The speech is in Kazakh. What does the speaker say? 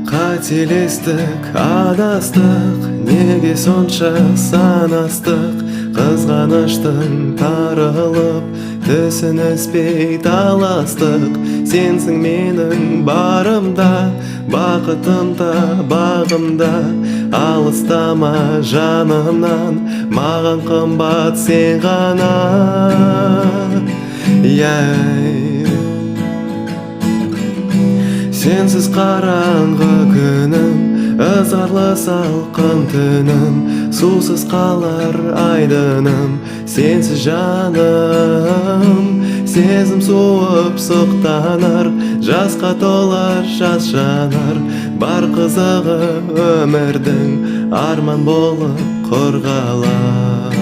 Қателестік, адастық, неге сонша санастық? Қызғаныштың тарылып, түсініспей таластық. Сенсің менің барымда, бақытымда, бағымда. Алыстама жанымнан, маған қымбат сен ғана. Сенсіз қараңғы күнім, ызғарлы салқын түнім, сусыз қалар айдыным. Сенсіз жаным, сезім суып сұқтанар, жасқа толар жас жанар. Бар қызығы өмірдің арман болып қорғалар.